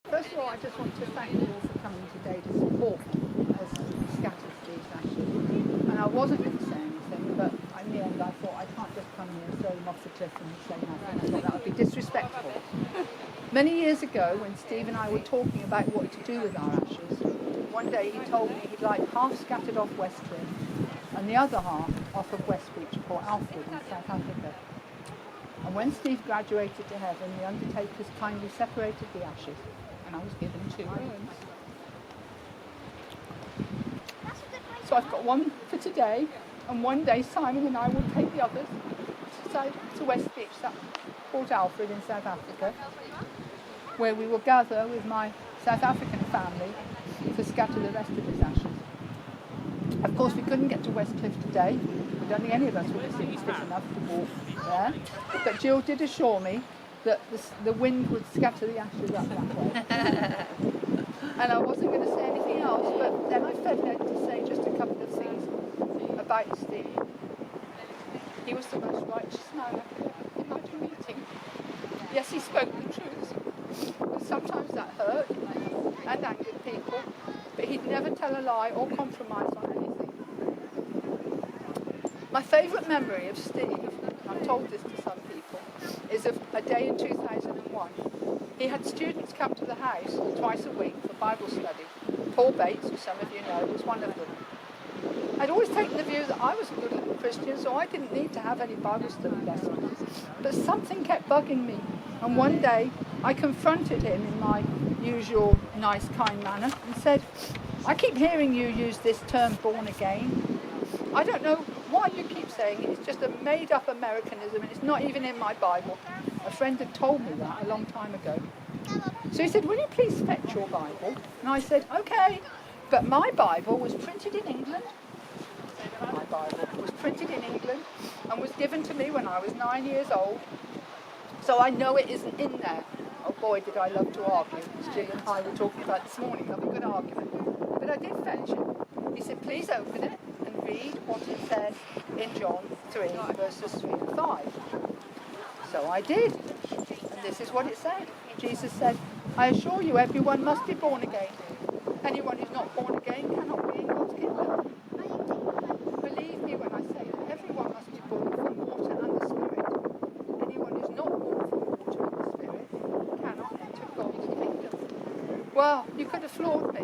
First of all, I just want to thank you all for coming today to support me as we scatter these ashes. And I wasn't going to say anything, but in the end I thought I can't just come here and throw them off the cliff and say nothing. I thought that would be disrespectful. Many years ago, when Steve and I were talking about what to do with our ashes, one day he told me he'd like half scattered off West Cliff and the other half off of West Beach, Port Alfred in South Africa. And when Steve graduated to heaven, the undertakers kindly separated the ashes, and I was given 2 urns. So I've got one for today, and one day Simon and I will take the others to West Beach, Port Alfred in South Africa, where we will gather with my South African family to scatter the rest of his ashes. Of course, we couldn't get to West Cliff today. I don't think any of us would have seen fit enough to walk there. But Jill did assure me that the wind would scatter the ashes up that way. And I wasn't going to say anything else, but then I felt led to say just a couple of things about Steve. He was the most righteous man I could ever imagine meeting. Yes, he spoke the truth, and sometimes that hurt and angered people, but he'd never tell a lie or compromise on anything. My favourite memory of Steve, I've told this to some people, is of a day in 2001. He had students come to the house twice a week for Bible study. Paul Bates, who some of you know, was one of them. I'd always taken the view that I was a good little Christian, so I didn't need to have any Bible study lessons. But something kept bugging me, and one day I confronted him in my usual nice, kind manner and said, I keep hearing you use this term born again. I don't know why you keep saying it. It's just a made-up Americanism, and it's not even in my Bible. A friend had told me that a long time ago. So he said, will you please fetch your Bible? And I said, okay. But my Bible was printed in England. My Bible was printed in England and was given to me when I was 9 years old. So I know it isn't in there. Oh boy, did I love to argue. As Jill and I were talking about this morning, love a good argument. But I did fetch it. He said, please open it and read what it says in John 3, verses 3 and 5. So I did. And this is what it said. Jesus said, I assure you, everyone must be born again. Anyone who's not born again cannot be in God's kingdom. Believe me when I say that everyone must be born from water and the Spirit. Anyone who's not born from water and the Spirit cannot enter God's kingdom. Well, you could have floored me.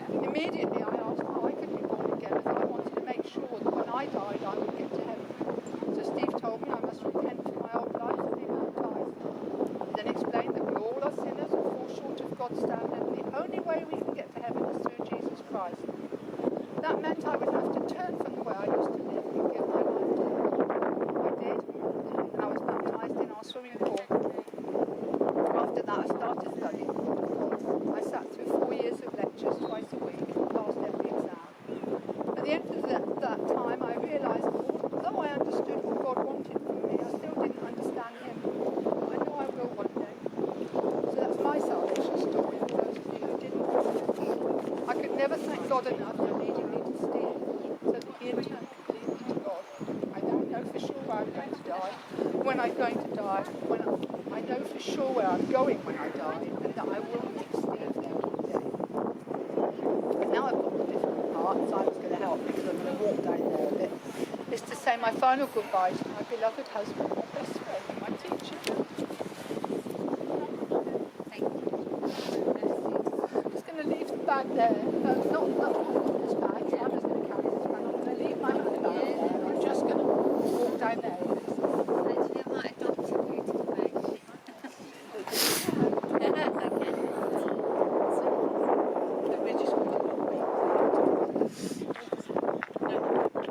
Immediately I asked how I could be born again, as I wanted to make sure that when I died I would get to heaven. So Steve told me I must repent for my old life and be baptised. He then explained that we all are sinners and fall short of God's standard, and the only way we can get to heaven is through Jesus Christ. That meant I would have to turn from the way I used to live and give my life to Him. I did, and I was baptised in our swimming pool. After that I started studying. I sat through 4 years of lectures twice a week and passed every exam. At the end of that time I realised that although I understood what God wanted from me, I still didn't understand Him. I know I will one day. So that's my salvation story for those of you who didn't. I could never thank God enough for leading me to Steve, so that He in turn could lead me to God. I don't know for sure where I'm going to die, when I'm going to die, I know for sure where I'm going when I die, and that I will meet Steve there one day. And now I've got the difficult part, so I was going to help because I'm going to walk down there a bit, is to say my final goodbye to my beloved husband, my best friend, and my teacher. Thank you. I'm just going to leave the bag there. Not